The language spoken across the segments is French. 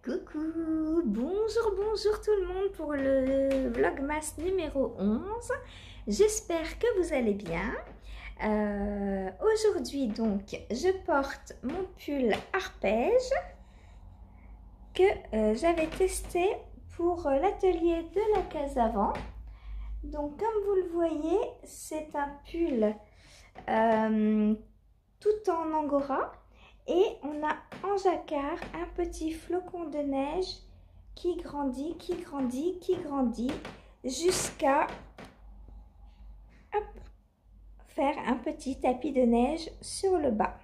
Coucou, bonjour tout le monde pour le Vlogmas numéro 11. J'espère que vous allez bien. Aujourd'hui donc, je porte mon pull arpège que j'avais testé pour l'atelier de la case avant. Donc comme vous le voyez, c'est un pull tout en angora. Et on a en jacquard un petit flocon de neige qui grandit, jusqu'à faire un petit tapis de neige sur le bas.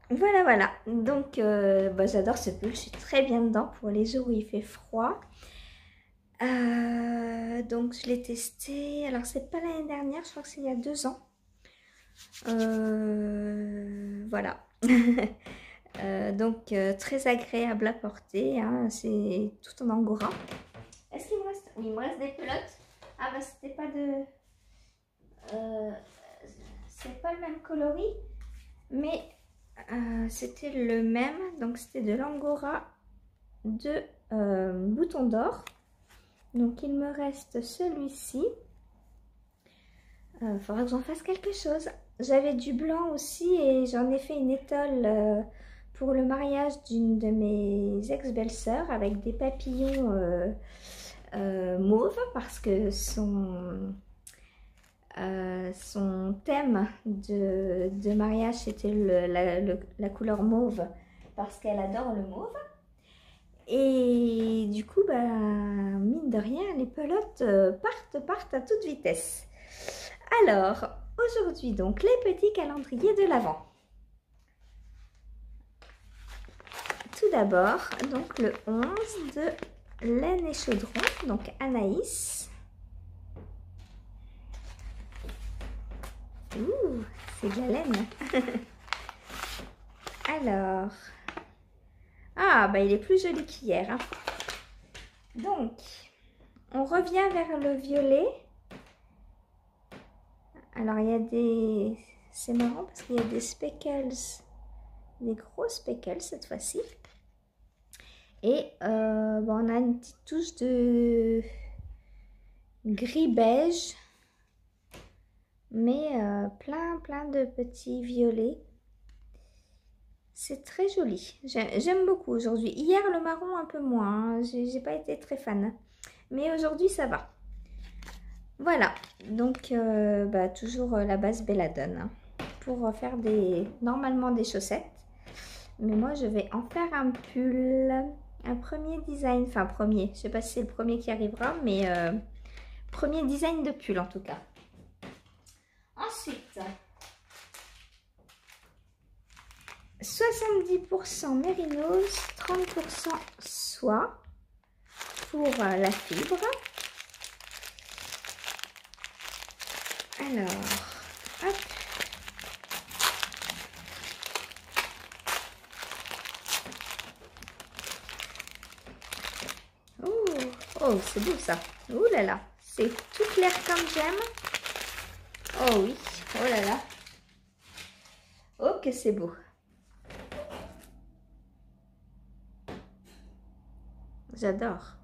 Voilà. Donc, j'adore ce pull. Je suis très bien dedans pour les jours où il fait froid. Donc, je l'ai testé. Alors, c'est pas l'année dernière. Je crois que c'est il y a 2 ans. Voilà. Donc très agréable à porter, hein. C'est tout en angora. Est-ce qu'il me reste? Oui, il me reste des pelotes. Ah bah c'était pas de... c'est pas le même coloris, mais c'était le même. Donc c'était de l'angora de bouton d'or. Donc il me reste celui-ci. Faudra que j'en fasse quelque chose. J'avais du blanc aussi et j'en ai fait une étole pour le mariage d'une de mes ex-belles-sœurs avec des papillons mauves parce que son thème de mariage c'était la couleur mauve parce qu'elle adore le mauve. Et du coup, mine de rien, les pelotes partent à toute vitesse. Alors, aujourd'hui donc, les petits calendriers de l'Avent. Tout d'abord, donc le 11 de laine et chaudron, donc Anaïs. Ouh, c'est de la laine. Alors, il est plus joli qu'hier, hein. Donc, on revient vers le violet. Alors, il y a des... C'est marrant parce qu'il y a des speckles, des gros speckles cette fois-ci. Et on a une petite touche de gris beige, mais plein de petits violets. C'est très joli. J'aime beaucoup aujourd'hui. Hier, le marron un peu moins, hein. J'ai pas été très fan. Mais aujourd'hui, ça va. Voilà. Donc, toujours la base Belladone, hein, pour faire normalement des chaussettes. Mais moi, je vais en faire un pull. Un premier design, enfin premier, je sais pas si c'est le premier qui arrivera, mais premier design de pull en tout cas. Ensuite, 70% mérinos, 30% soie pour la fibre. Alors, hop. Oh, c'est beau ça. Ouh là là, c'est tout clair comme j'aime. Oh oui, oh là là. Oh que c'est beau. J'adore.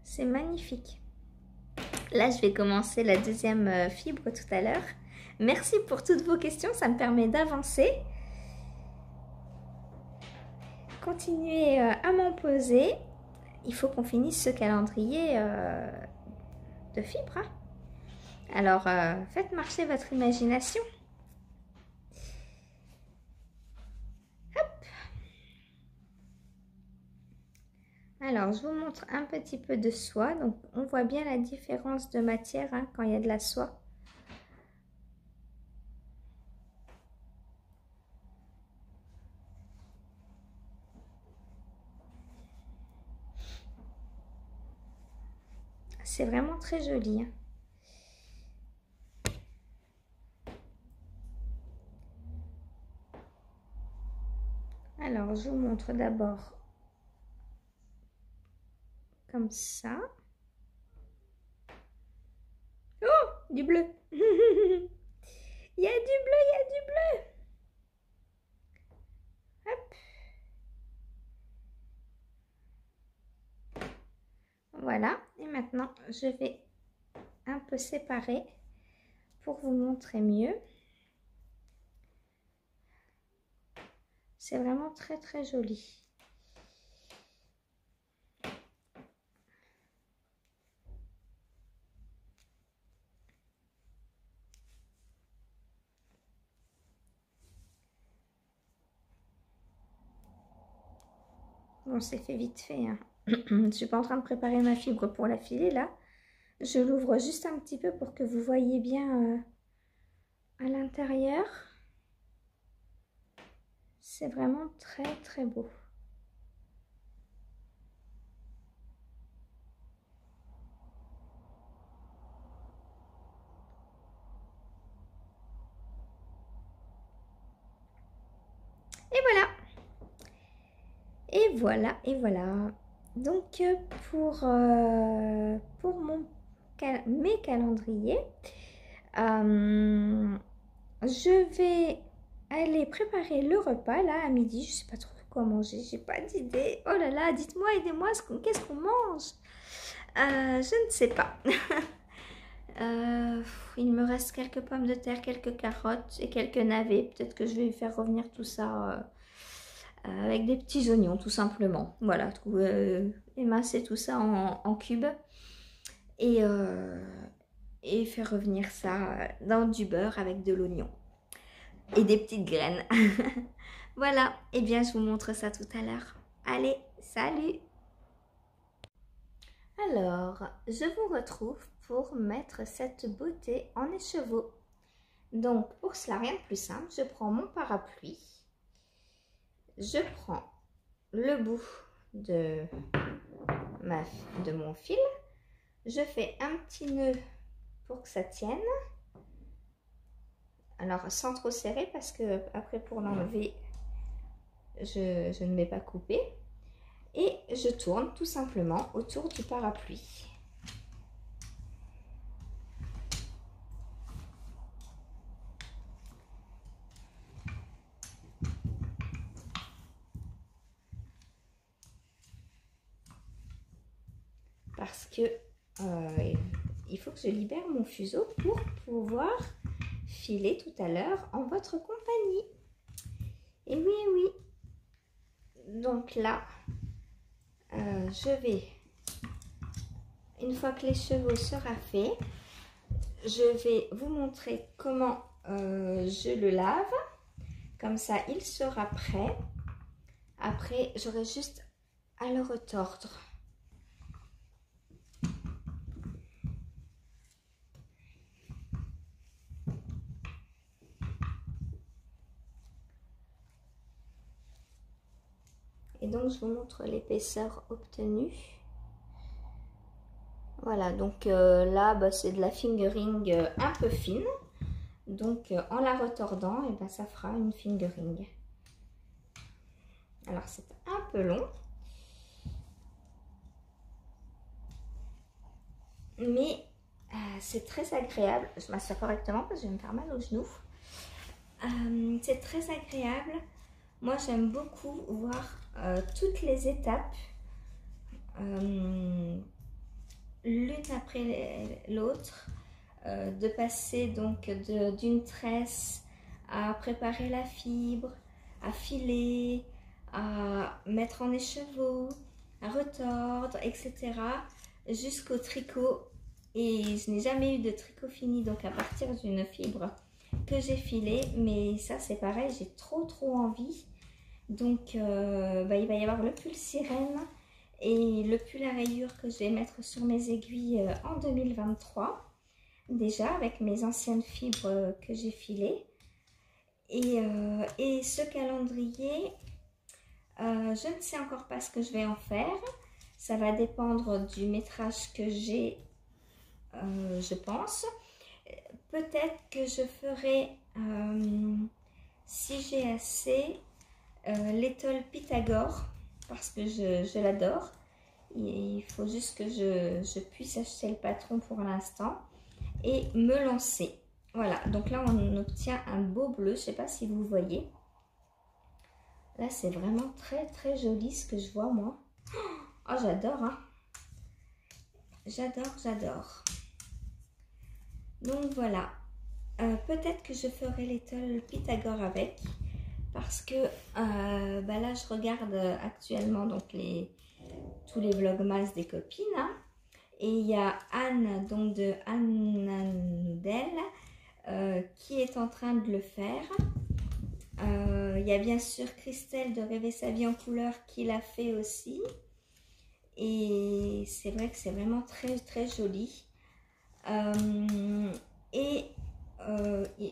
C'est magnifique. Là, je vais commencer la deuxième fibre tout à l'heure. Merci pour toutes vos questions, ça me permet d'avancer. Continuez à m'en poser. Il faut qu'on finisse ce calendrier de fibres, hein. Alors, faites marcher votre imagination. Hop. Alors, je vous montre un petit peu de soie. Donc, on voit bien la différence de matière, hein, quand il y a de la soie. C'est vraiment très joli, hein. Alors, je vous montre d'abord comme ça. Oh, du bleu. Il y a du bleu, il y a du bleu. Hop. Voilà. Et maintenant, je vais un peu séparer pour vous montrer mieux. C'est vraiment très très joli. Bon, c'est fait vite fait, hein. Je ne suis pas en train de préparer ma fibre pour la filer là. Je l'ouvre juste un petit peu pour que vous voyez bien à l'intérieur. C'est vraiment très très beau. Et voilà. Et voilà, et voilà. Donc pour mes calendriers, je vais aller préparer le repas là à midi. Je sais pas trop quoi manger, j'ai pas d'idée. Oh là là, dites-moi, aidez-moi, qu'est-ce qu'on mange? Je ne sais pas. Il me reste quelques pommes de terre, quelques carottes et quelques navets. Peut-être que je vais faire revenir tout ça avec des petits oignons tout simplement. Voilà, émincer tout ça en cubes et faire revenir ça dans du beurre avec de l'oignon et des petites graines. Voilà, et bien je vous montre ça tout à l'heure. Allez, salut! Alors, je vous retrouve pour mettre cette beauté en écheveau. Donc, pour cela, rien de plus simple, je prends mon parapluie, je prends le bout de mon fil, je fais un petit nœud pour que ça tienne. Alors, sans trop serrer parce que après pour l'enlever, je ne vais pas couper. Et je tourne tout simplement autour du parapluie. Parce que il faut que je libère mon fuseau pour pouvoir filer tout à l'heure en votre compagnie. Et oui, oui. Donc là, je vais, une fois que l'écheveau sera fait, je vais vous montrer comment je le lave. Comme ça, il sera prêt. Après, j'aurai juste à le retordre. Et donc, je vous montre l'épaisseur obtenue. Voilà, donc là, bah, c'est de la fingering un peu fine. Donc, en la retordant, et ben, ça fera une fingering. Alors, c'est un peu long. Mais c'est très agréable. Je m'assois correctement parce que je vais me faire mal aux genoux. C'est très agréable. Moi, j'aime beaucoup voir toutes les étapes l'une après l'autre, de passer donc d'une tresse à préparer la fibre, à filer, à mettre en écheveau, à retordre, etc. jusqu'au tricot. Et je n'ai jamais eu de tricot fini, donc à partir d'une fibre que j'ai filée. Mais ça, c'est pareil, j'ai trop envie. Donc, il va y avoir le pull sirène et le pull à rayures que je vais mettre sur mes aiguilles en 2023. Déjà, avec mes anciennes fibres que j'ai filées. Et ce calendrier, je ne sais encore pas ce que je vais en faire. Ça va dépendre du métrage que j'ai, je pense. Peut-être que je ferai, si j'ai assez, l'étole Pythagore, parce que je l'adore. Il faut juste que je puisse acheter le patron pour l'instant. et me lancer. Voilà, donc là on obtient un beau bleu, je ne sais pas si vous voyez. Là c'est vraiment très joli ce que je vois moi. Oh j'adore hein. J'adore. Donc voilà, peut-être que je ferai l'étole Pythagore avec. Parce que là je regarde actuellement donc tous les vlogmas des copines. Hein. Et il y a Anne, donc de Anne Noudel, qui est en train de le faire. Il y a bien sûr Christelle de Rêver sa vie en couleur qui l'a fait aussi. Et c'est vrai que c'est vraiment très joli.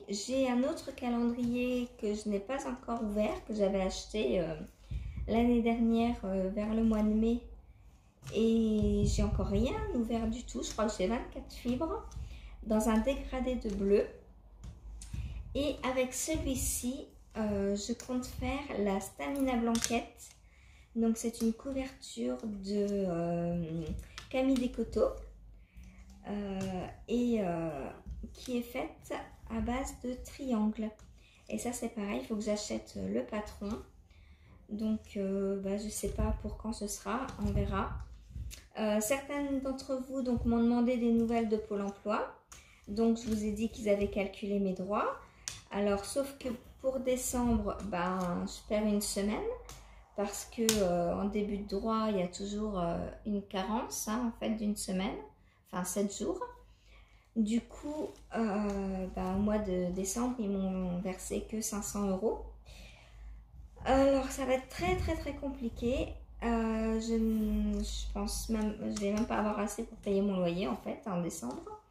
J'ai un autre calendrier que je n'ai pas encore ouvert, que j'avais acheté l'année dernière vers le mois de mai. Et j'ai encore rien ouvert du tout. Je crois que j'ai 24 fibres dans un dégradé de bleu. Et avec celui-ci, je compte faire la Stamina Blanquette. Donc c'est une couverture de Camille Descoteaux qui est faite à base de triangles. Et ça c'est pareil, il faut que j'achète le patron. Donc je sais pas pour quand ce sera, on verra. Certaines d'entre vous m'ont demandé des nouvelles de Pôle emploi. Donc je vous ai dit qu'ils avaient calculé mes droits. Alors sauf que pour décembre, je perds une semaine. Parce que en début de droit, il y a toujours une carence en fait d'une semaine. Enfin 7 jours. Du coup, au mois de décembre, ils m'ont versé que 500 €. Alors ça va être très compliqué. Je pense même, je vais même pas avoir assez pour payer mon loyer en fait en décembre.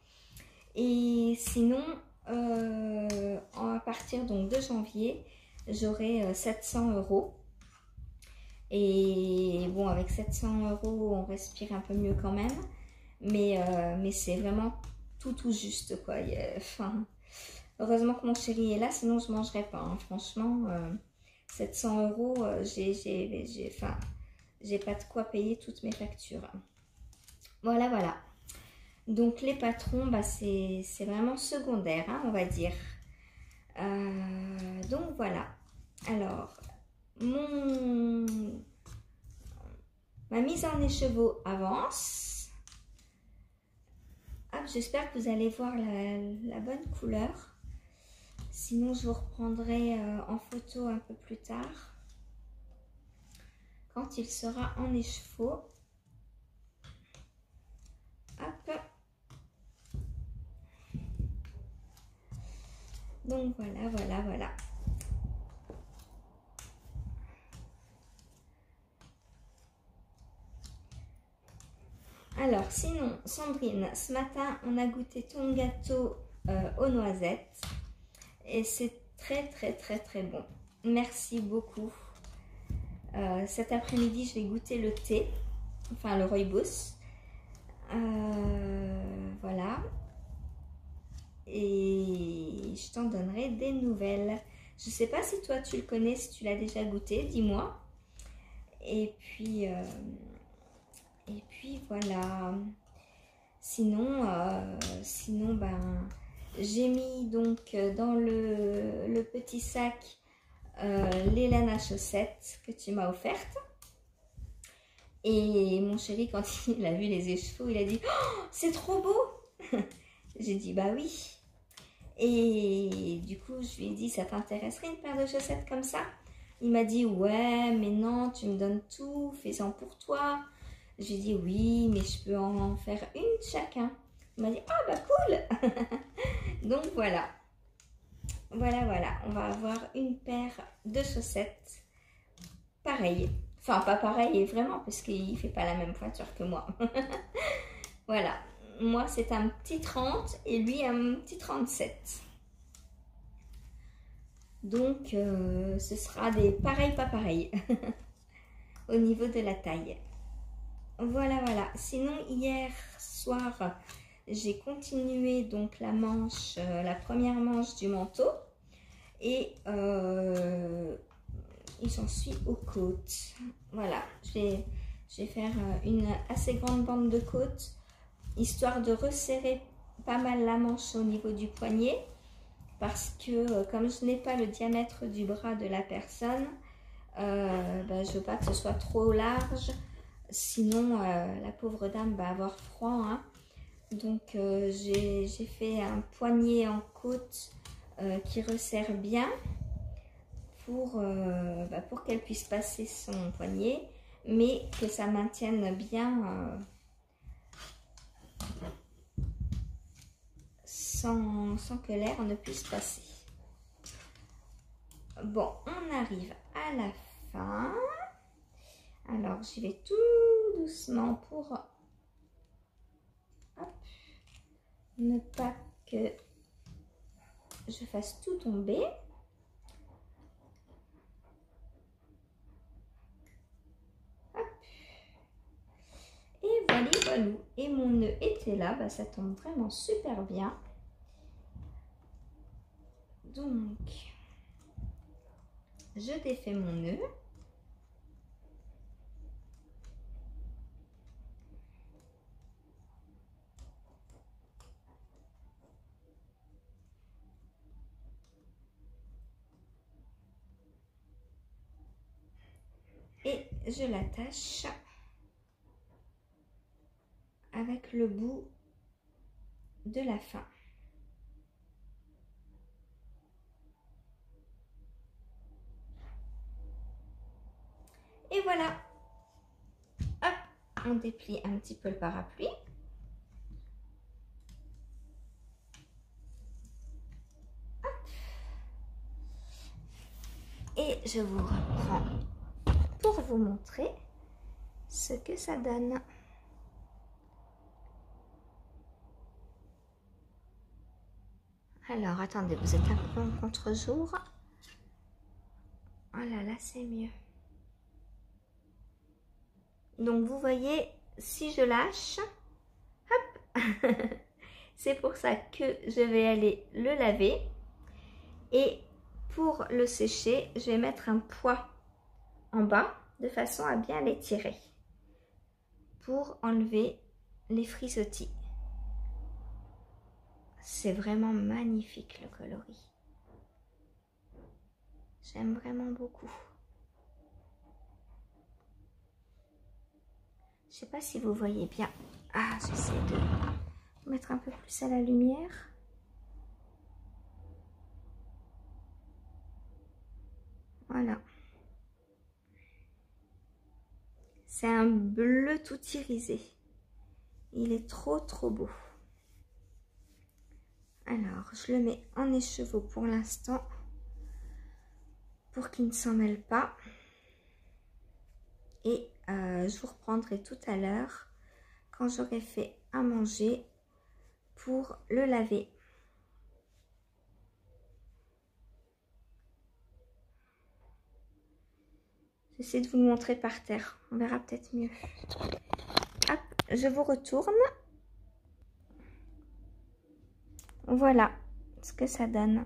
Et sinon, à partir donc de janvier, j'aurai 700 €. Et bon, avec 700 €, on respire un peu mieux quand même. Mais c'est vraiment tout juste quoi. Heureusement que mon chéri est là, sinon je mangerais pas. Hein. Franchement, 700 €, j'ai pas de quoi payer toutes mes factures. Voilà. Donc les patrons, c'est vraiment secondaire, hein, on va dire. Donc voilà. Alors, ma mise en écheveau avance. J'espère que vous allez voir la bonne couleur. Sinon, je vous reprendrai en photo un peu plus tard. Quand il sera en écheveau. Hop. Donc voilà. Alors sinon, Sandrine, ce matin, on a goûté ton gâteau aux noisettes. Et c'est très bon. Merci beaucoup. Cet après-midi, je vais goûter le thé. Enfin, le rooibos. Voilà. Et je t'en donnerai des nouvelles. Je ne sais pas si toi tu le connais, si tu l'as déjà goûté, dis-moi. Et puis voilà. Sinon, j'ai mis donc dans le petit sac les laines à chaussettes que tu m'as offertes. Et mon chéri, quand il a vu les écheveaux, il a dit oh, c'est trop beau. J'ai dit bah oui. Et du coup, je lui ai dit, ça t'intéresserait une paire de chaussettes comme ça? Il m'a dit, ouais, mais non, tu me donnes tout, fais-en pour toi. J'ai dit, oui, mais je peux en faire une chacun. Il m'a dit, ah bah cool. Donc voilà. Voilà, on va avoir une paire de chaussettes pareilles. Enfin, pas pareil, vraiment, parce qu'il ne fait pas la même pointure que moi. Voilà. Moi, c'est un petit 30 et lui, un petit 37. Donc, ce sera des pareils, pas pareils. Au niveau de la taille. Voilà. Sinon, hier soir, j'ai continué donc la manche, la première manche du manteau. Et j'en suis aux côtes. Voilà, je vais faire une assez grande bande de côtes, histoire de resserrer pas mal la manche au niveau du poignet parce que comme je n'ai pas le diamètre du bras de la personne, je veux pas que ce soit trop large, sinon la pauvre dame va avoir froid, hein. Donc j'ai fait un poignet en côte qui resserre bien pour qu'elle puisse passer son poignet, mais que ça maintienne bien sans que l'air ne puisse passer. Bon, on arrive à la fin. Alors, j'y vais tout doucement pour ne pas que je fasse tout tomber. Hop. Et voilà, voilà. Et mon nœud était là, bah, ça tombe vraiment super bien. Donc, je défais mon nœud. Et je l'attache avec le bout de la fin. Et voilà. Hop, on déplie un petit peu le parapluie. Hop. Et je vous reprends pour vous montrer ce que ça donne. Alors, attendez, vous êtes un peu en contre-jour. Oh là là, c'est mieux. Donc, vous voyez, si je lâche, hop, c'est pour ça que je vais aller le laver. Et pour le sécher, je vais mettre un poids en bas de façon à bien l'étirer pour enlever les frisottis. C'est vraiment magnifique le coloris. J'aime vraiment beaucoup. Je sais pas si vous voyez bien. Ah, j'essaie de mettre un peu plus à la lumière. Voilà. C'est un bleu tout irisé. Il est trop beau. Alors, je le mets en écheveau pour l'instant, pour qu'il ne s'en mêle pas. Et je vous reprendrai tout à l'heure, quand j'aurai fait à manger, pour le laver. J'essaie de vous le montrer par terre, on verra peut-être mieux. Hop, je vous retourne. Voilà ce que ça donne.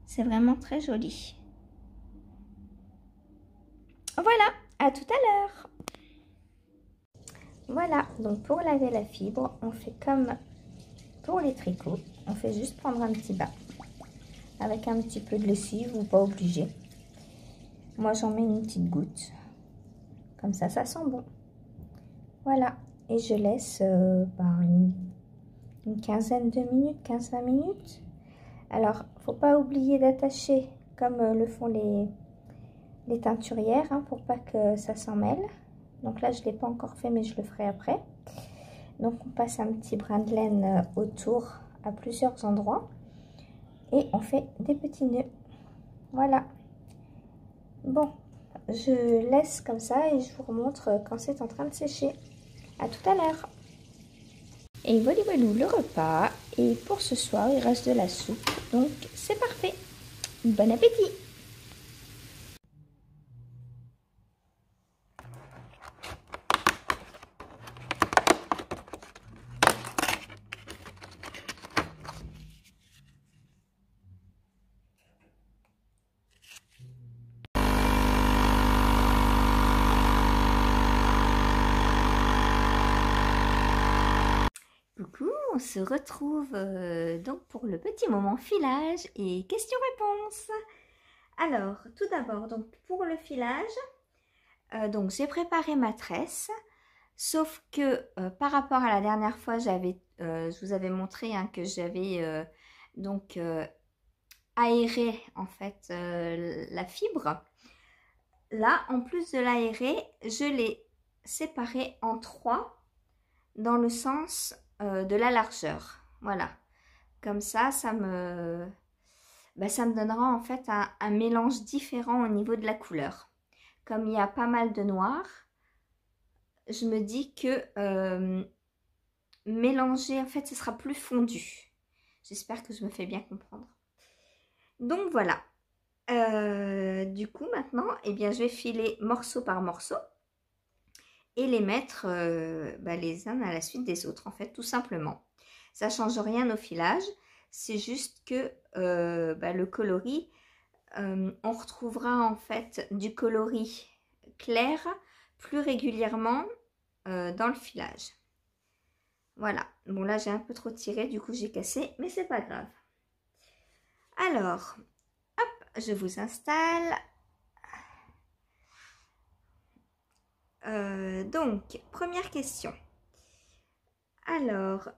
C'est vraiment très joli. Voilà, à tout à l'heure. Voilà, donc pour laver la fibre, on fait comme pour les tricots. On fait juste prendre un petit bain avec un petit peu de lessive ou pas obligé. Moi, j'en mets une petite goutte. Comme ça sent bon. Voilà, et je laisse une quinzaine de minutes, 15-20 minutes. Alors, faut pas oublier d'attacher comme le font les teinturières, hein, pour pas que ça s'en mêle. Donc là, je ne l'ai pas encore fait, mais je le ferai après. Donc, on passe un petit brin de laine autour à plusieurs endroits. Et on fait des petits nœuds. Voilà. Bon, je laisse comme ça et je vous remontre quand c'est en train de sécher. À tout à l'heure. Et voilà, le repas. Et pour ce soir, il reste de la soupe. Donc, c'est parfait. Bon appétit! on se retrouve donc pour le petit moment filage et questions-réponses. Alors, tout d'abord, donc pour le filage, donc j'ai préparé ma tresse, sauf que par rapport à la dernière fois, je vous avais montré hein, que j'avais donc aéré en fait la fibre. Là, en plus de l'aérer, je l'ai séparé en 3 dans le sens de la largeur. Voilà. Comme ça me donnera en fait un mélange différent au niveau de la couleur. Comme il y a pas mal de noir, je me dis que mélanger, en fait, ce sera plus fondu. J'espère que je me fais bien comprendre. Donc voilà. Du coup, maintenant, eh bien, je vais filer morceau par morceau et les mettre les uns à la suite des autres, en fait, tout simplement. Ça ne change rien au filage, c'est juste que le coloris, on retrouvera en fait du coloris clair plus régulièrement dans le filage. Voilà, bon là j'ai un peu trop tiré, du coup j'ai cassé, mais c'est pas grave. Alors, hop, je vous installe. Donc, première question. Alors,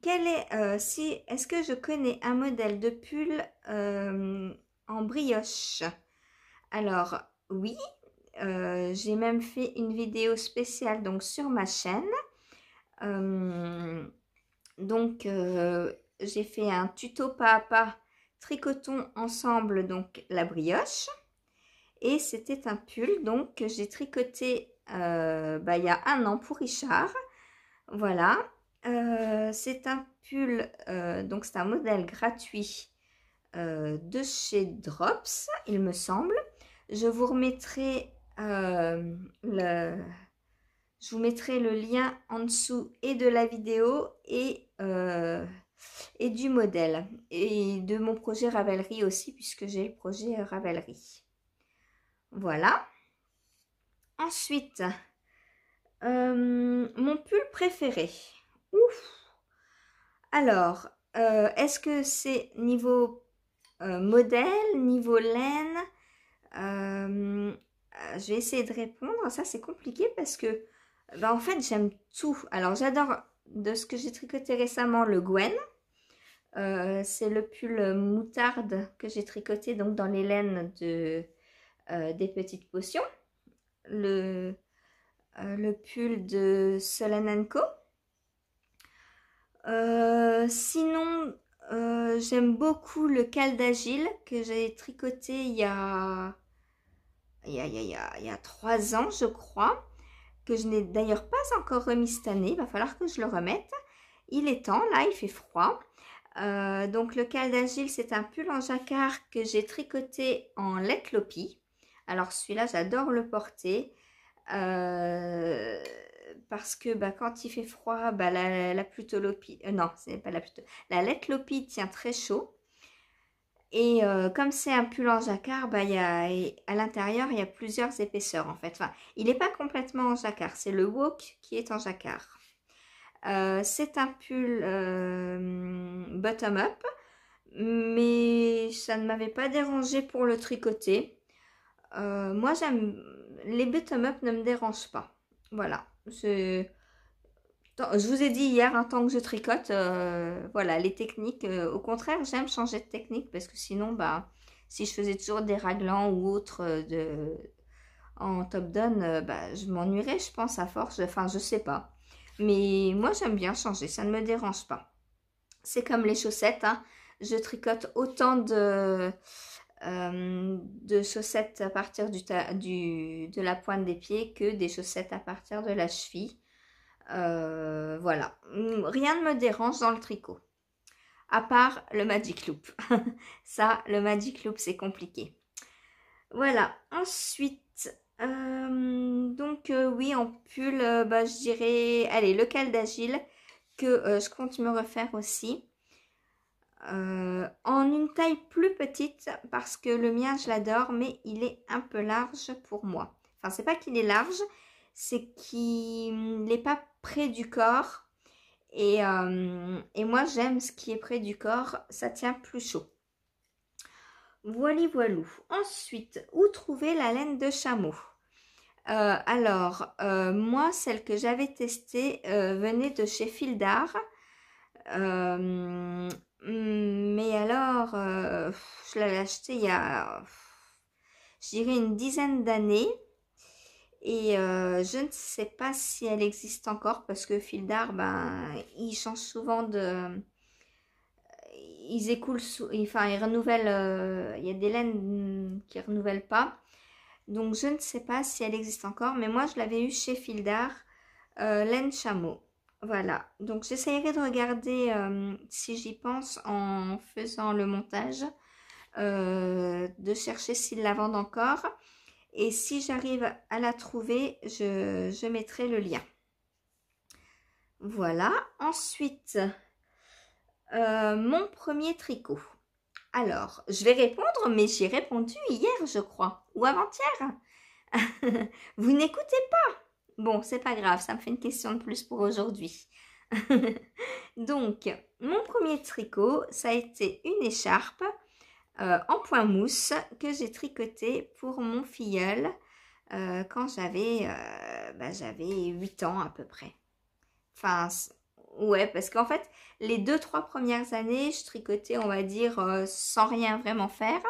est-ce que je connais un modèle de pull en brioche? Alors, oui, j'ai même fait une vidéo spéciale donc sur ma chaîne. J'ai fait un tuto pas à pas tricotons ensemble donc la brioche. Et c'était un pull donc que j'ai tricoté il y a 1 an pour Richard. Voilà. C'est un pull, donc c'est un modèle gratuit de chez Drops, il me semble. Je vous remettrai je vous mettrai le lien en dessous et de la vidéo et du modèle. Et de mon projet Ravelry aussi, puisque j'ai le projet Ravelry. Voilà. Ensuite, mon pull préféré. Ouf. Alors, est-ce que c'est niveau modèle, niveau laine? Je vais essayer de répondre. Ça, c'est compliqué parce que, en fait, j'aime tout. Alors, j'adore de ce que j'ai tricoté récemment, le Gwen. C'est le pull moutarde que j'ai tricoté donc dans les laines des petites potions. Le pull de Solen & Co. Sinon, j'aime beaucoup le Cal d'Agile que j'ai tricoté il y a 3 ans, je crois, que je n'ai d'ailleurs pas encore remis cette année. Il va falloir que je le remette. Il est temps, là, il fait froid. Donc, le Cal d'Agile, c'est un pull en jacquard que j'ai tricoté en lait Lopi. Alors, celui-là, j'adore le porter. Parce que quand il fait froid, la Plutolopi, non, c'est pas la Plutolopi, la Let Lopi tient très chaud. Et comme c'est un pull en jacquard, à l'intérieur, il y a plusieurs épaisseurs en fait. Enfin, il n'est pas complètement en jacquard, c'est le wok qui est en jacquard. C'est un pull bottom-up, mais ça ne m'avait pas dérangé pour le tricoter. Moi, les bottom-up ne me dérangent pas. Voilà. Je vous ai dit hier, tant que je tricote, voilà, les techniques. Au contraire, j'aime changer de technique parce que sinon, si je faisais toujours des raglans ou autres en top-down, je m'ennuierais, je pense, à force. Enfin, je sais pas. Mais moi, j'aime bien changer, ça ne me dérange pas. C'est comme les chaussettes, hein. Je tricote autant de chaussettes à partir de la pointe des pieds que des chaussettes à partir de la cheville. Voilà, rien ne me dérange dans le tricot, à part le Magic Loop. Ça, le Magic Loop, c'est compliqué. Voilà, ensuite, oui, en pull, je dirais, allez, le Cal d'Agile, que je compte me refaire aussi. En une taille plus petite, parce que le mien, je l'adore, mais il est un peu large pour moi. Enfin, c'est pas qu'il est large, c'est qu'il n'est pas près du corps Et moi, j'aime ce qui est près du corps, ça tient plus chaud. Voilà, voilou. Ensuite, où trouver la laine de chameau? Moi, celle que j'avais testée venait de chez Fildar. Mais alors, je l'avais achetée il y a, je dirais, une dizaine d'années. Et je ne sais pas si elle existe encore parce que Fildar, ben, ils changent souvent de... Ils écoulent, enfin, ils renouvellent, il y a des laines qui ne renouvellent pas. Donc, je ne sais pas si elle existe encore, mais moi, je l'avais eu chez Fildar, laine chameau. Voilà, donc j'essayerai de regarder si j'y pense en faisant le montage, de chercher s'ils la vendent encore. Et si j'arrive à la trouver, je mettrai le lien. Voilà, ensuite, mon premier tricot. Alors, je vais répondre, mais j'ai répondu hier, je crois, ou avant-hier. Vous n'écoutez pas? Bon, c'est pas grave, ça me fait une question de plus pour aujourd'hui. Donc, mon premier tricot, ça a été une écharpe en point mousse que j'ai tricoté pour mon filleul quand j'avais 8 ans à peu près. Enfin, ouais, parce qu'en fait, les 2-3 premières années, je tricotais, on va dire, sans rien vraiment faire.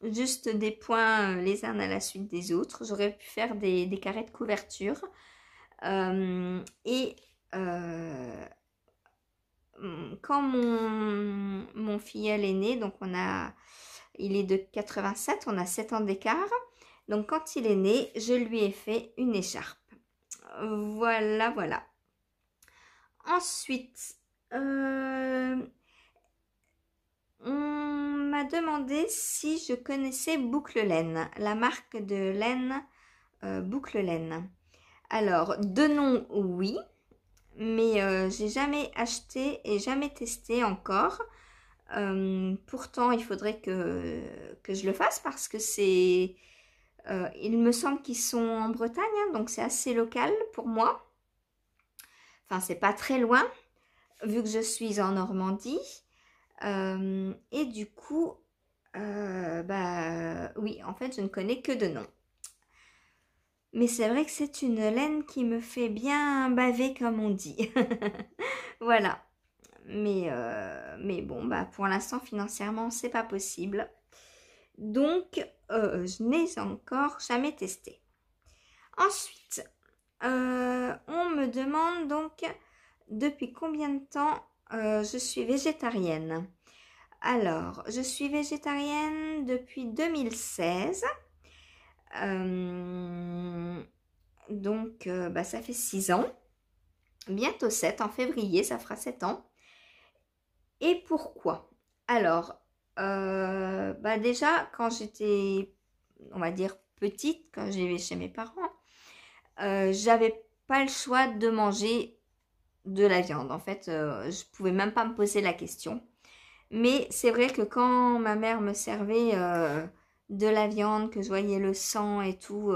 Juste des points les uns à la suite des autres. J'aurais pu faire des carrés de couverture. Quand mon filleul est né, donc il est de 87, on a 7 ans d'écart. Donc quand il est né, je lui ai fait une écharpe. Voilà, voilà. Ensuite, on m'a demandé si je connaissais Boucle Laine, la marque de laine Boucle Laine. Alors, de nom, oui, mais j'ai jamais acheté et jamais testé encore. Pourtant, il faudrait que je le fasse parce que c'est... il me semble qu'ils sont en Bretagne, hein, donc c'est assez local pour moi. Enfin, c'est pas très loin, vu que je suis en Normandie. Et du coup, oui, en fait, je ne connais que de nom. Mais c'est vrai que c'est une laine qui me fait bien baver, comme on dit. Voilà. Mais bon, bah, pour l'instant, financièrement, c'est pas possible. Donc, je n'ai encore jamais testé. Ensuite, on me demande donc depuis combien de temps je suis végétarienne. Alors, je suis végétarienne depuis 2016. Donc, ça fait 6 ans. Bientôt 7, en février, ça fera 7 ans. Et pourquoi? Alors, déjà, quand j'étais, on va dire, petite, quand j'étais chez mes parents, j'avais pas le choix de manger de la viande. En fait, je pouvais même pas me poser la question. Mais c'est vrai que quand ma mère me servait de la viande, que je voyais le sang et tout,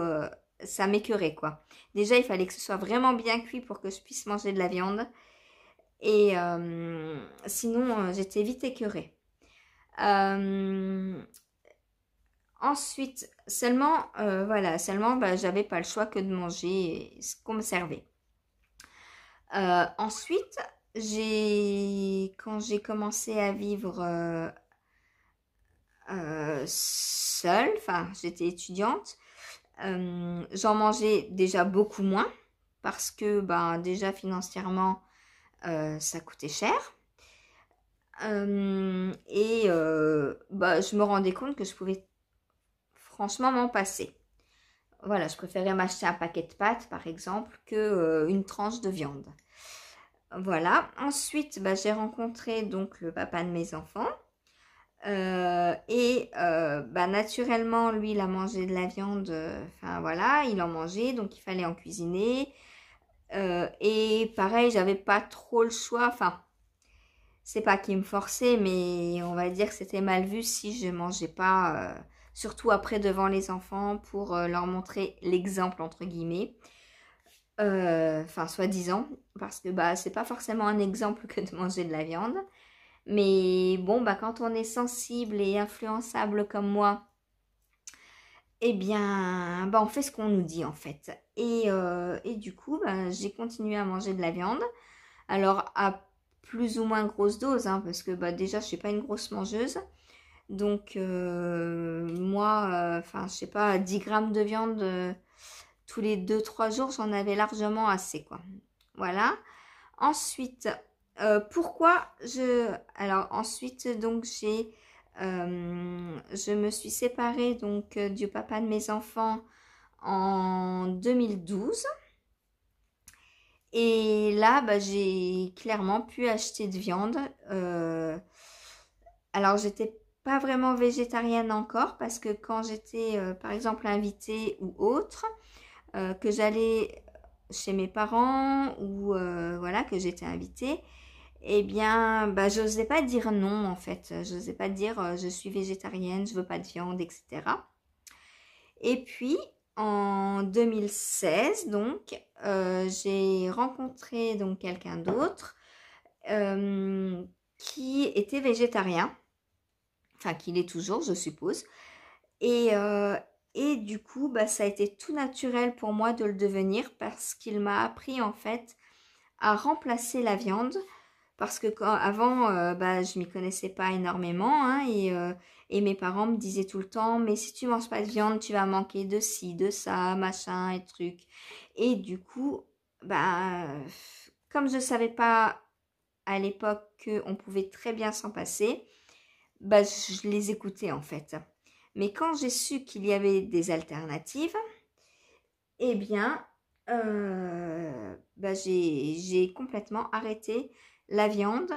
ça m'écœurait quoi. Déjà, il fallait que ce soit vraiment bien cuit pour que je puisse manger de la viande. Et sinon, j'étais vite écœurée. Ensuite, seulement, j'avais pas le choix que de manger ce qu'on me servait. Ensuite, quand j'ai commencé à vivre seule, enfin, j'étais étudiante, j'en mangeais déjà beaucoup moins parce que, déjà financièrement, ça coûtait cher. Je me rendais compte que je pouvais franchement m'en passer. Voilà, je préférais m'acheter un paquet de pâtes, par exemple, que une tranche de viande. Voilà. Ensuite, j'ai rencontré donc le papa de mes enfants. Naturellement, lui, il a mangé de la viande. Enfin, voilà, il en mangeait, donc il fallait en cuisiner. Et pareil, j'avais pas trop le choix. Enfin, c'est pas qu'il me forçait, mais on va dire que c'était mal vu si je mangeais pas, surtout après devant les enfants pour leur montrer l'exemple entre guillemets. enfin soi-disant, parce que bah c'est pas forcément un exemple que de manger de la viande. Mais bon, bah quand on est sensible et influençable comme moi, eh bien, bah on fait ce qu'on nous dit en fait. Et du coup, bah, j'ai continué à manger de la viande. Alors à plus ou moins grosse dose, hein, parce que bah déjà je suis pas une grosse mangeuse. Donc moi, enfin je sais pas, 10 grammes de viande tous les 2-3 jours, j'en avais largement assez quoi. Voilà. Ensuite, pourquoi je... Alors ensuite, donc je me suis séparée donc du papa de mes enfants en 2012. Et là, bah, j'ai clairement pu acheter de viande. Alors, j'étais pas vraiment végétarienne encore parce que quand j'étais, par exemple, invitée ou autre, que j'allais chez mes parents ou voilà, que j'étais invitée, eh bien, bah, j'osais pas dire non en fait. J'osais pas dire je suis végétarienne, je veux pas de viande, etc. Et puis, en 2016, donc, j'ai rencontré donc quelqu'un d'autre euh, qui était végétarien, enfin qui l'est toujours, je suppose. Et, euh, et du coup, bah, ça a été tout naturel pour moi de le devenir parce qu'il m'a appris en fait à remplacer la viande parce que avant, bah, je m'y connaissais pas énormément hein, et mes parents me disaient tout le temps, mais si tu manges pas de viande, tu vas manquer de ci, de ça, machin et truc. Et du coup, bah, comme je savais pas à l'époque qu'on pouvait très bien s'en passer, bah, je les écoutais en fait. Mais quand j'ai su qu'il y avait des alternatives, eh bien, bah, j'ai complètement arrêté la viande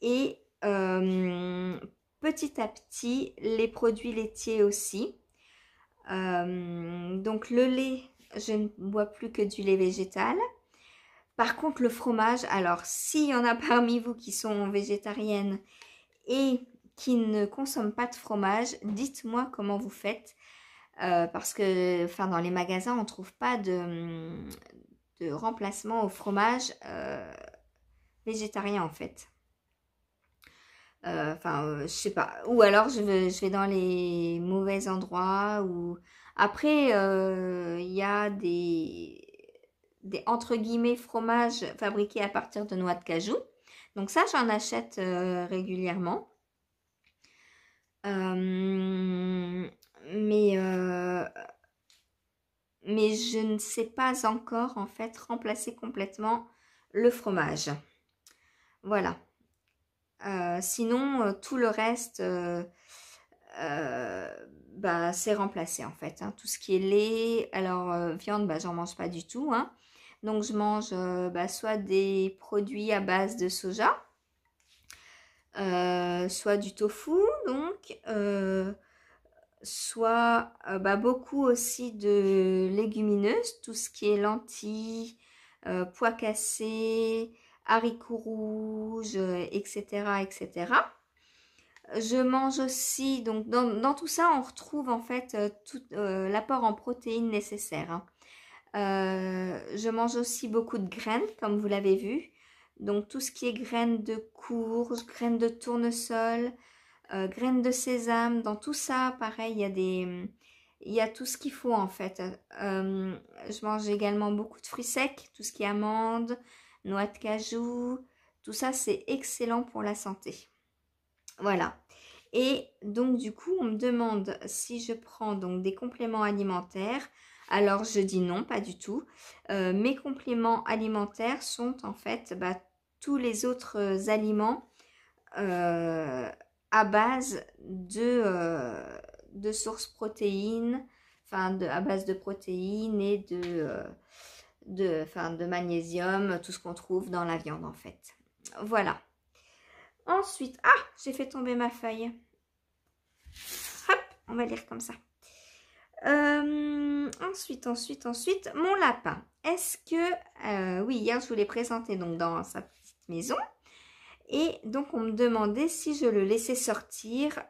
et petit à petit les produits laitiers aussi. Donc le lait, je ne bois plus que du lait végétal. Par contre le fromage, alors s'il y en a parmi vous qui sont végétariennes et qui ne consomment pas de fromage, dites-moi comment vous faites. Parce que enfin, dans les magasins, on ne trouve pas de remplacement au fromage végétarien en fait. Enfin, je sais pas. Ou alors je vais dans les mauvais endroits. Ou après, il y a des entre guillemets fromages fabriqués à partir de noix de cajou. Donc ça, j'en achète régulièrement. Euh, mais, euh, mais je ne sais pas encore en fait remplacer complètement le fromage. Voilà. Sinon, tout le reste, euh, bah, c'est remplacé en fait. Hein. Tout ce qui est lait, alors viande, bah, j'en mange pas du tout. Hein. Donc je mange bah, soit des produits à base de soja, soit du tofu, donc soit bah, beaucoup aussi de légumineuses, tout ce qui est lentilles, pois cassés, haricots rouges, etc., etc. Je mange aussi, donc dans tout ça, on retrouve en fait tout l'apport en protéines nécessaires. Hein. Je mange aussi beaucoup de graines, comme vous l'avez vu. Donc tout ce qui est graines de courge, graines de tournesol, graines de sésame, dans tout ça, pareil, il y a tout ce qu'il faut en fait. Je mange également beaucoup de fruits secs, tout ce qui est amandes, noix de cajou, tout ça c'est excellent pour la santé. Voilà. Et donc du coup, on me demande si je prends donc des compléments alimentaires. Alors je dis non, pas du tout. Mes compléments alimentaires sont en fait bah, tous les autres aliments euh, à base de sources protéines, enfin à base de protéines et de magnésium, tout ce qu'on trouve dans la viande en fait. Voilà. Ensuite, ah, j'ai fait tomber ma feuille. Hop, on va lire comme ça. Ensuite, mon lapin. Est-ce que, oui, hier je vous l'ai présenté donc dans sa petite maison. Et donc on me demandait si je le laissais sortir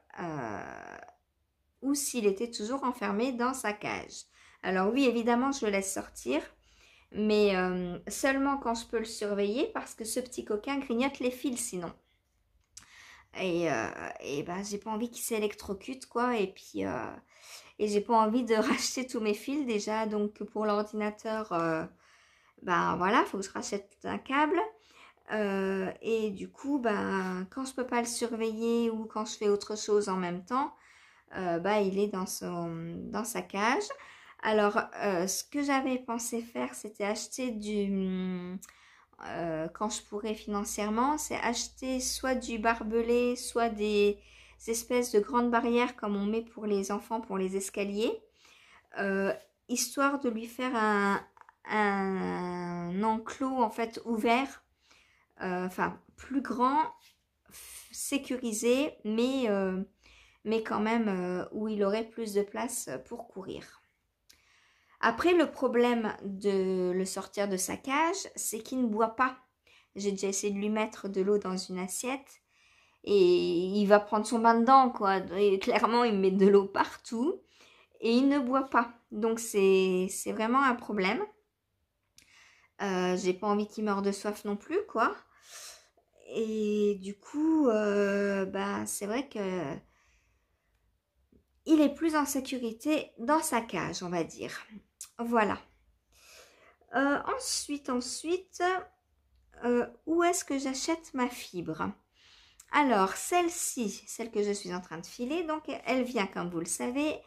ou s'il était toujours enfermé dans sa cage. Alors oui, évidemment, je le laisse sortir. Mais seulement quand je peux le surveiller parce que ce petit coquin grignote les fils sinon. Et bah, j'ai pas envie qu'il s'électrocute quoi. Et puis et j'ai pas envie de racheter tous mes fils déjà. Donc pour l'ordinateur, ben voilà, faut que je rachète un câble. Et du coup, ben, quand je peux pas le surveiller ou quand je fais autre chose en même temps, bah, il est dans sa cage. Alors, ce que j'avais pensé faire, c'était acheter quand je pourrais financièrement, c'est acheter soit du barbelé, soit des espèces de grandes barrières comme on met pour les enfants, pour les escaliers, euh, histoire de lui faire un enclos en fait ouvert, enfin plus grand, sécurisé, mais quand même où il aurait plus de place pour courir. Après, le problème de le sortir de sa cage, c'est qu'il ne boit pas. J'ai déjà essayé de lui mettre de l'eau dans une assiette et il va prendre son bain dedans, quoi. Et clairement, il met de l'eau partout et il ne boit pas. Donc, c'est vraiment un problème. J'ai pas envie qu'il meure de soif non plus, quoi. Et du coup, bah, c'est vrai que il est plus en sécurité dans sa cage, on va dire. Voilà. Ensuite, où est-ce que j'achète ma fibre? Alors, celle-ci, celle que je suis en train de filer, donc elle vient, comme vous le savez,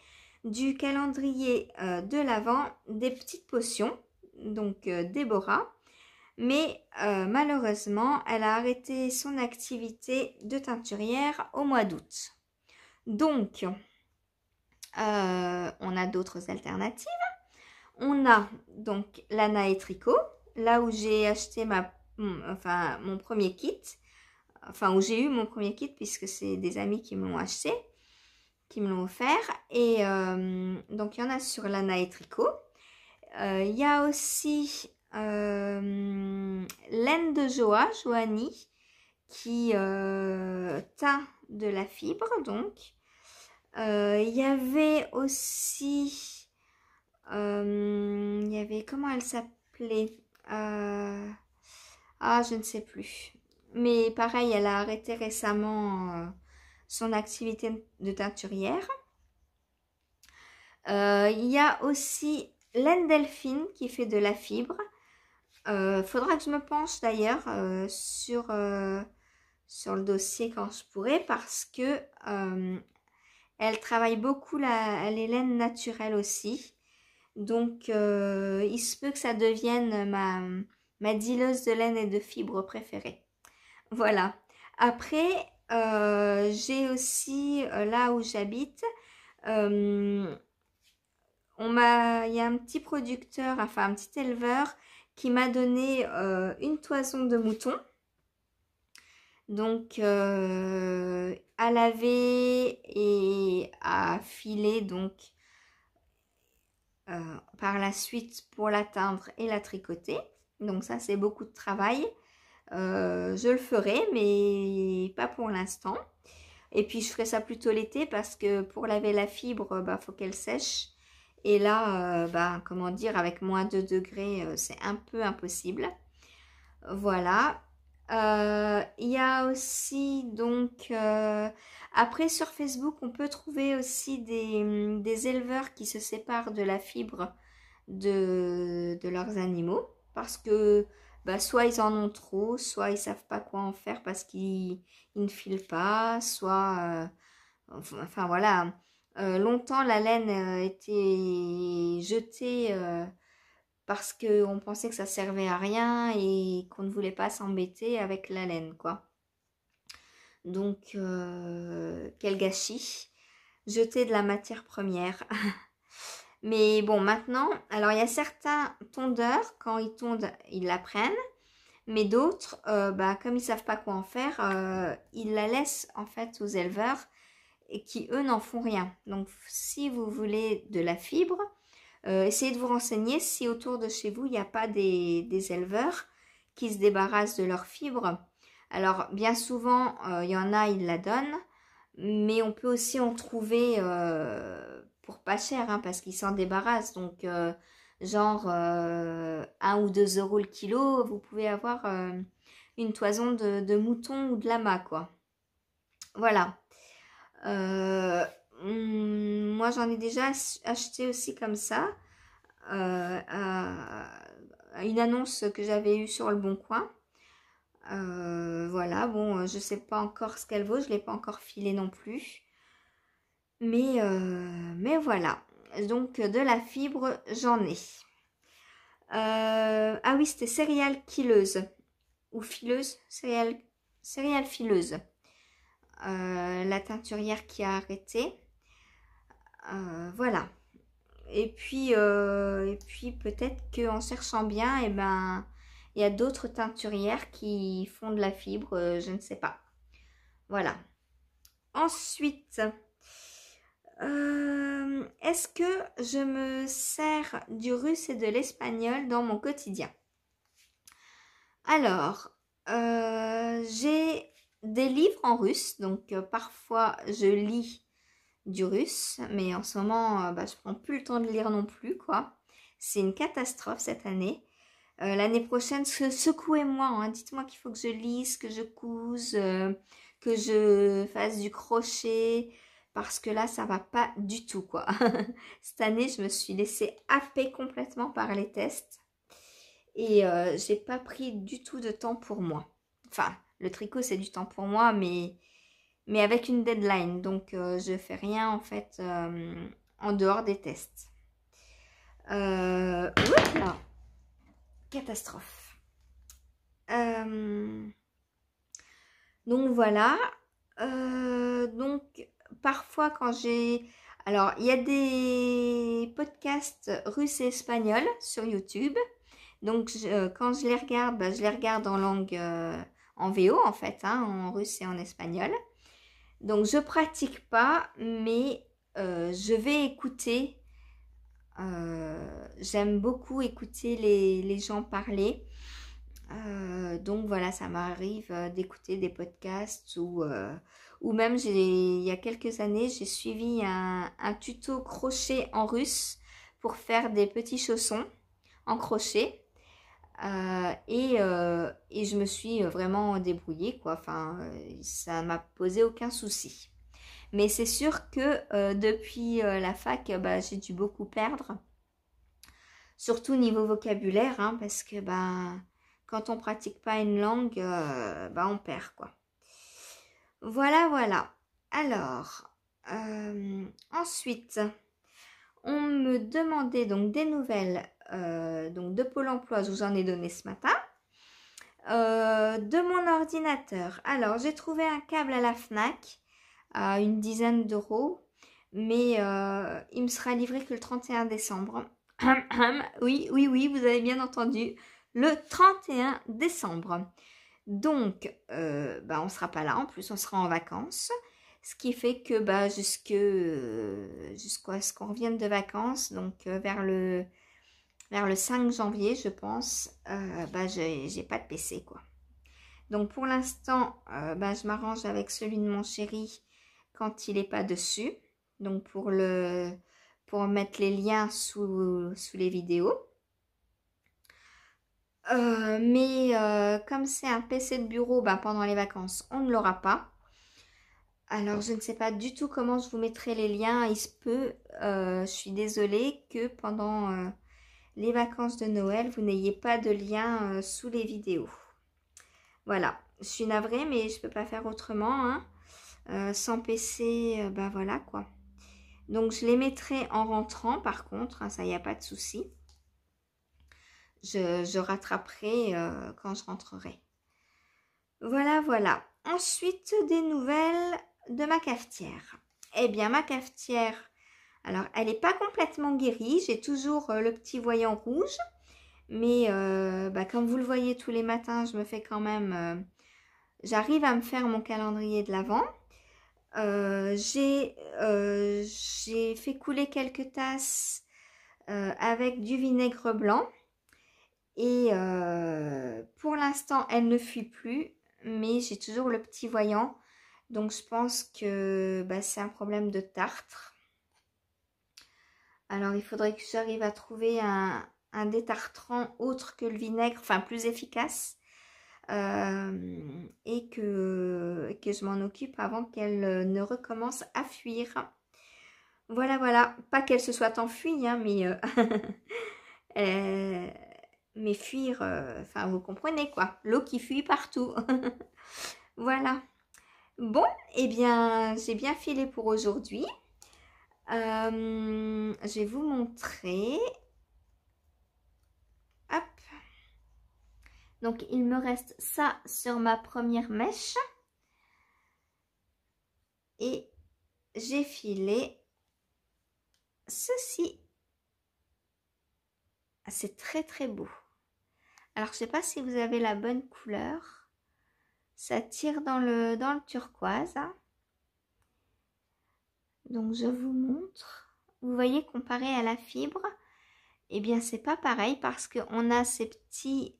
du calendrier de l'Avent des petites potions, donc Déborah. Mais malheureusement, elle a arrêté son activité de teinturière au mois d'août. Donc, on a d'autres alternatives. On a donc Lana et Tricot, là où j'ai acheté mon premier kit, enfin où j'ai eu mon premier kit puisque c'est des amis qui me l'ont acheté, qui me l'ont offert. Et donc il y en a sur Lana et Tricot. Il y a aussi laine de Joanie, qui teint de la fibre donc. Il y avait aussi il y avait, comment elle s'appelait? Ah, je ne sais plus. Mais pareil, elle a arrêté récemment son activité de teinturière. Il y a aussi Laine Delphine qui fait de la fibre. Faudra que je me penche d'ailleurs sur le dossier quand je pourrai parce que elle travaille beaucoup les laines naturelles aussi. Donc, il se peut que ça devienne ma dealeuse de laine et de fibres préférée. Voilà. Après, j'ai aussi, là où j'habite, il y a un petit producteur, enfin un petit éleveur qui m'a donné une toison de moutons. Donc, à laver et à filer, donc, par la suite pour la teindre et la tricoter. Donc ça, c'est beaucoup de travail. Je le ferai, mais pas pour l'instant. Et puis, je ferai ça plutôt l'été parce que pour laver la fibre, bah, faut qu'elle sèche. Et là, bah, comment dire, avec moins 2 degrés, c'est un peu impossible. Voilà. Il y a aussi donc après sur Facebook on peut trouver aussi des éleveurs qui se séparent de la fibre de leurs animaux parce que bah, soit ils en ont trop, soit ils savent pas quoi en faire parce qu'ils ne filent pas, soit enfin voilà. Longtemps la laine était jetée parce qu'on pensait que ça servait à rien et qu'on ne voulait pas s'embêter avec la laine, quoi. Donc, quel gâchis. Jeter de la matière première. Mais bon, maintenant, alors il y a certains tondeurs, quand ils tondent, ils la prennent. Mais d'autres, bah, comme ils savent pas quoi en faire, ils la laissent en fait aux éleveurs et qui, eux, n'en font rien. Donc, si vous voulez de la fibre, essayez de vous renseigner si autour de chez vous, il n'y a pas des éleveurs qui se débarrassent de leurs fibres. Alors, bien souvent, il y en a, ils la donnent, mais on peut aussi en trouver pour pas cher, hein, parce qu'ils s'en débarrassent. Donc, genre 1 ou 2 euros le kilo, vous pouvez avoir une toison de mouton ou de lama, quoi. Voilà. Moi, j'en ai déjà acheté aussi comme ça, à une annonce que j'avais eue sur Le Bon Coin. Voilà, bon, je sais pas encore ce qu'elle vaut, je l'ai pas encore filé non plus. Mais voilà. Donc, de la fibre, j'en ai. Ah oui, c'était céréales quilleuse ou fileuse, céréales fileuses. La teinturière qui a arrêté. Voilà. Et puis peut-être qu'en cherchant bien, eh ben, il y a d'autres teinturières qui font de la fibre, je ne sais pas. Voilà. Ensuite, est-ce que je me sers du russe et de l'espagnol dans mon quotidien? Alors, j'ai des livres en russe, donc parfois je lis du russe, mais en ce moment, je prends plus le temps de lire non plus, quoi. C'est une catastrophe cette année. L'année prochaine, secouez-moi, hein. Dites-moi qu'il faut que je lise, que je couse, que je fasse du crochet, parce que là, ça va pas du tout, quoi. Cette année, je me suis laissée happer complètement par les tests et j'ai pas pris du tout de temps pour moi. Enfin, le tricot, c'est du temps pour moi, mais avec une deadline. Donc, je fais rien, en fait, en dehors des tests. Voilà. Catastrophe. Donc, voilà. Donc, parfois, quand j'ai... Alors, il y a des podcasts russes et espagnols sur YouTube. Donc, quand je les regarde, je les regarde en langue... en VO, en fait, hein, en russe et en espagnol. Donc, je pratique pas, mais je vais écouter. J'aime beaucoup écouter les gens parler. Donc, voilà, ça m'arrive d'écouter des podcasts ou même, il y a quelques années, j'ai suivi un tuto crochet en russe pour faire des petits chaussons en crochet. Et je me suis vraiment débrouillée, quoi. Enfin, ça m'a posé aucun souci. Mais c'est sûr que depuis la fac, j'ai dû beaucoup perdre. Surtout niveau vocabulaire, hein, parce que quand on pratique pas une langue, on perd, quoi. Voilà, voilà. Alors, ensuite, on me demandait donc des nouvelles donc de Pôle emploi, je vous en ai donné ce matin. De mon ordinateur. Alors, j'ai trouvé un câble à la FNAC à une dizaine d'euros, mais il me sera livré que le 31 décembre. Oui, oui, oui, vous avez bien entendu. Le 31 décembre. Donc, on ne sera pas là. En plus, on sera en vacances. Ce qui fait que jusqu'à ce qu'on revienne de vacances, donc vers le 5 janvier, je pense, j'ai pas de PC, quoi. Donc, pour l'instant, je m'arrange avec celui de mon chéri quand il n'est pas dessus. Donc, pour mettre les liens sous les vidéos. Mais comme c'est un PC de bureau, pendant les vacances, on ne l'aura pas. Alors, je ne sais pas du tout comment je vous mettrai les liens. Il se peut, je suis désolée, que pendant les vacances de Noël, vous n'ayez pas de lien sous les vidéos. Voilà, je suis navrée, mais je ne peux pas faire autrement. Hein. Sans PC, voilà quoi. Donc, je les mettrai en rentrant, par contre, hein, ça, il n'y a pas de souci. Je rattraperai quand je rentrerai. Voilà, voilà. Ensuite, des nouvelles de ma cafetière. Eh bien, ma cafetière, alors, elle n'est pas complètement guérie. J'ai toujours le petit voyant rouge. Mais comme vous le voyez tous les matins, je me fais quand même... j'arrive à me faire mon calendrier de l'Avent. J'ai fait couler quelques tasses avec du vinaigre blanc. Et pour l'instant, elle ne fuit plus. Mais j'ai toujours le petit voyant. Donc, je pense que c'est un problème de tartre. Alors, il faudrait que j'arrive à trouver un un détartrant autre que le vinaigre, enfin plus efficace, et que je m'en occupe avant qu'elle ne recommence à fuir. Voilà, voilà. Pas qu'elle se soit enfuie, hein, mais fuir, enfin vous comprenez quoi. L'eau qui fuit partout. Voilà. Bon, eh bien, j'ai bien filé pour aujourd'hui. Je vais vous montrer. Hop. Donc, il me reste ça sur ma première mèche. Et j'ai filé ceci. C'est très très beau. Alors, je ne sais pas si vous avez la bonne couleur. Ça tire dans le turquoise. Hein. Donc, je vous montre. Vous voyez, comparé à la fibre, eh bien, c'est pas pareil parce qu'on a ces petits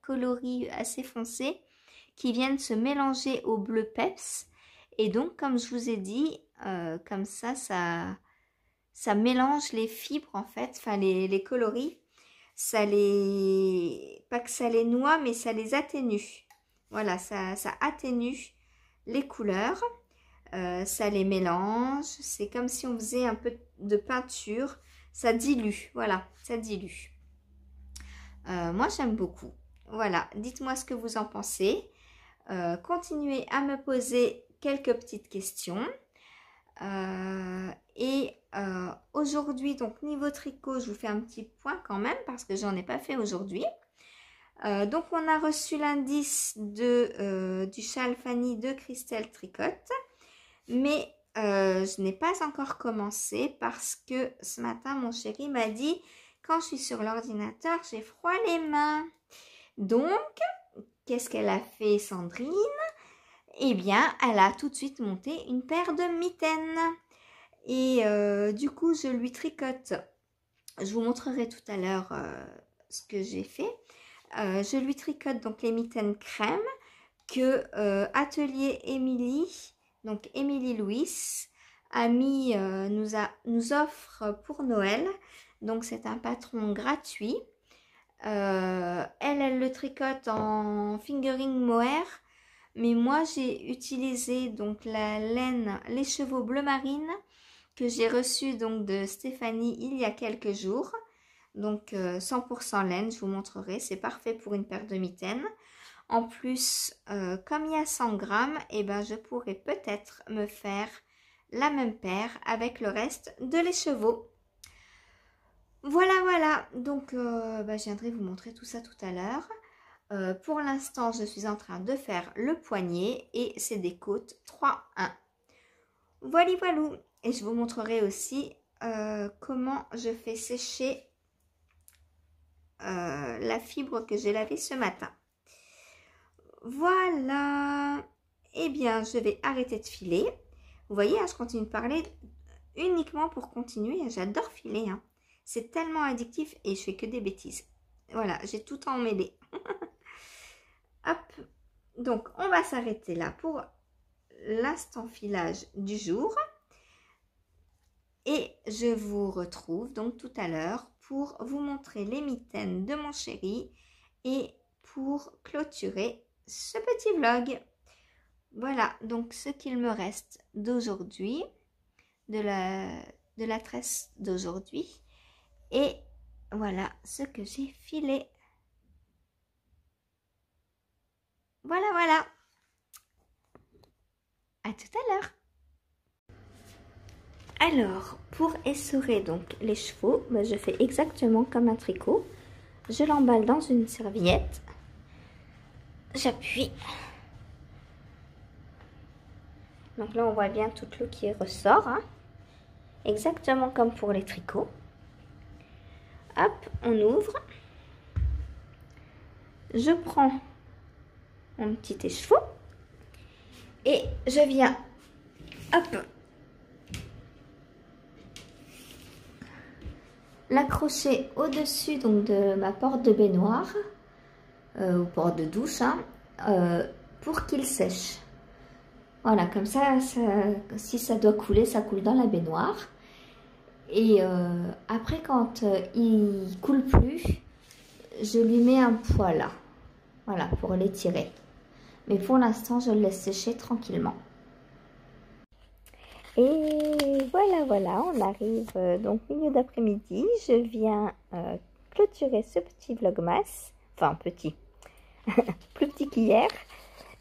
coloris assez foncés qui viennent se mélanger au bleu peps. Et donc, comme je vous ai dit, comme ça mélange les fibres en fait, enfin les coloris. Ça les, pas que ça les noie, mais ça les atténue. Voilà, ça atténue les couleurs. Ça les mélange. C'est comme si on faisait un peu de peinture. Ça dilue, voilà, ça dilue. Moi, j'aime beaucoup. Voilà, dites-moi ce que vous en pensez. Continuez à me poser quelques petites questions. Aujourd'hui, donc niveau tricot, je vous fais un petit point quand même parce que j'en ai pas fait aujourd'hui. Donc, on a reçu l'indice du châle Fanny de Christelle Tricotte. Mais je n'ai pas encore commencé parce que ce matin, mon chéri m'a dit quand je suis sur l'ordinateur, j'ai froid les mains. Donc, qu'est-ce qu'elle a fait, Sandrine? Eh bien, elle a tout de suite monté une paire de mitaines. Et du coup, je lui tricote. Je vous montrerai tout à l'heure ce que j'ai fait. Je lui tricote donc les mitaines crème que Atelier Émilie, donc Émilie Louis, nous offre pour Noël. Donc, c'est un patron gratuit. Elle le tricote en fingering mohair. Mais moi, j'ai utilisé donc la laine Les Chevaux Bleu Marine que j'ai reçue donc de Stéphanie il y a quelques jours. Donc 100% laine, je vous montrerai. C'est parfait pour une paire de mitaines. En plus, comme il y a 100 grammes, eh ben, je pourrais peut-être me faire la même paire avec le reste de Les Chevaux. Voilà, voilà. Donc, je viendrai vous montrer tout ça tout à l'heure. Pour l'instant, je suis en train de faire le poignet et c'est des côtes 3-1. Voilà, voilà. Et je vous montrerai aussi comment je fais sécher la fibre que j'ai lavée ce matin. Voilà. Eh bien, je vais arrêter de filer. Vous voyez, hein, je continue de parler uniquement pour continuer. J'adore filer. Hein. C'est tellement addictif et je fais que des bêtises. Voilà, j'ai tout emmêlé. Hop. Donc, on va s'arrêter là pour l'instant filage du jour. Et je vous retrouve donc tout à l'heure pour vous montrer les mitaines de mon chéri et pour clôturer ce petit vlog. Voilà donc ce qu'il me reste d'aujourd'hui, de la tresse d'aujourd'hui. Et voilà ce que j'ai filé. Voilà, voilà. À tout à l'heure. Alors, pour essorer donc les chevaux, je fais exactement comme un tricot. Je l'emballe dans une serviette. J'appuie. Donc là, on voit bien toute l'eau qui ressort. Hein. Exactement comme pour les tricots. Hop, on ouvre. Je prends mon petit écheveau. Et je viens, hop, l'accrocher au-dessus donc de ma porte de baignoire, ou porte de douche, hein, pour qu'il sèche. Voilà, comme ça, si ça doit couler, ça coule dans la baignoire. Et après, quand il coule plus, je lui mets un poids là. Voilà, pour l'étirer. Mais pour l'instant, je le laisse sécher tranquillement. Et voilà, voilà, on arrive donc milieu d'après-midi. Je viens clôturer ce petit vlogmas. Enfin, petit. Plus petit qu'hier.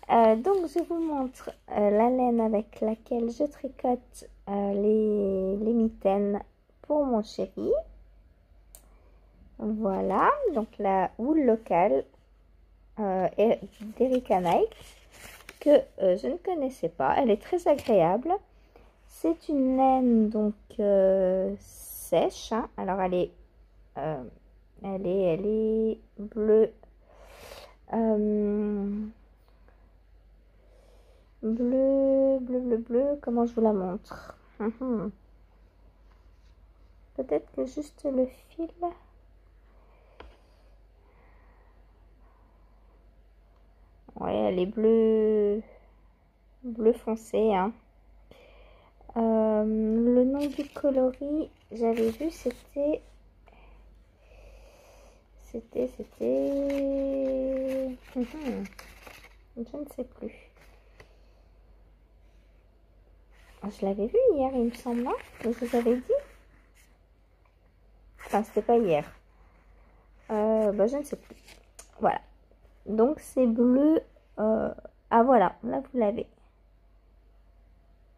Donc, je vous montre la laine avec laquelle je tricote les mitaines pour mon chéri. Voilà, donc la wool locale d'Erika Nike que je ne connaissais pas. Elle est très agréable. C'est une laine donc sèche. Hein. Alors elle est bleue. Bleu. Comment je vous la montre? Peut-être que juste le fil. Ouais, elle est bleu foncé. Hein. Le nom du coloris, j'avais vu, c'était... Je ne sais plus. Je l'avais vu hier, il me semble, non? Je vous avais dit. Enfin, c'était pas hier. Je ne sais plus. Voilà. Donc, c'est bleu. Ah, voilà. Là, vous l'avez.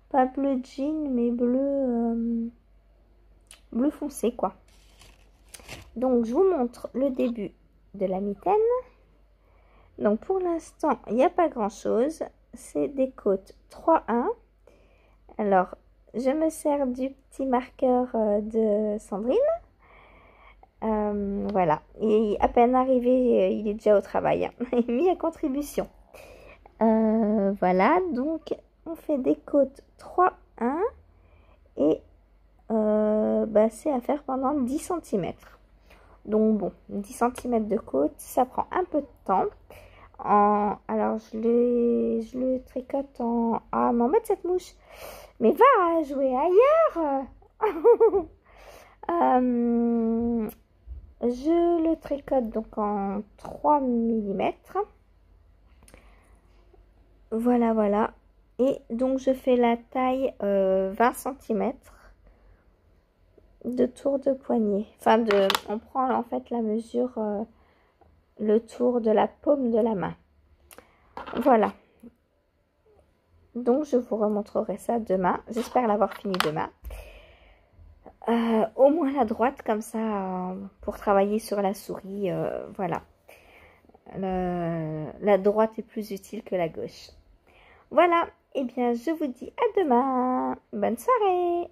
Pas bleu jean, mais bleu foncé, quoi. Donc, je vous montre le début de la mitaine. Donc, pour l'instant, il n'y a pas grand-chose. C'est des côtes 3-1. Alors, je me sers du petit marqueur de Sandrine. Voilà. Et à peine arrivé, il est déjà au travail. Hein. Il est mis à contribution. Voilà. Donc, on fait des côtes 3-1. Et c'est à faire pendant 10 cm. Donc, bon, 10 cm de côte, ça prend un peu de temps. Alors, je le tricote en... Ah, m'embête cette mouche. Mais va jouer ailleurs. Je le tricote donc en 3 mm. Voilà, voilà. Et donc, je fais la taille 20 cm de tour de poignet. Enfin, on prend en fait la mesure, le tour de la paume de la main. Voilà. Donc, je vous remontrerai ça demain. J'espère l'avoir fini demain. Au moins la droite, comme ça, pour travailler sur la souris. Voilà. La droite est plus utile que la gauche. Voilà. Eh bien, je vous dis à demain. Bonne soirée.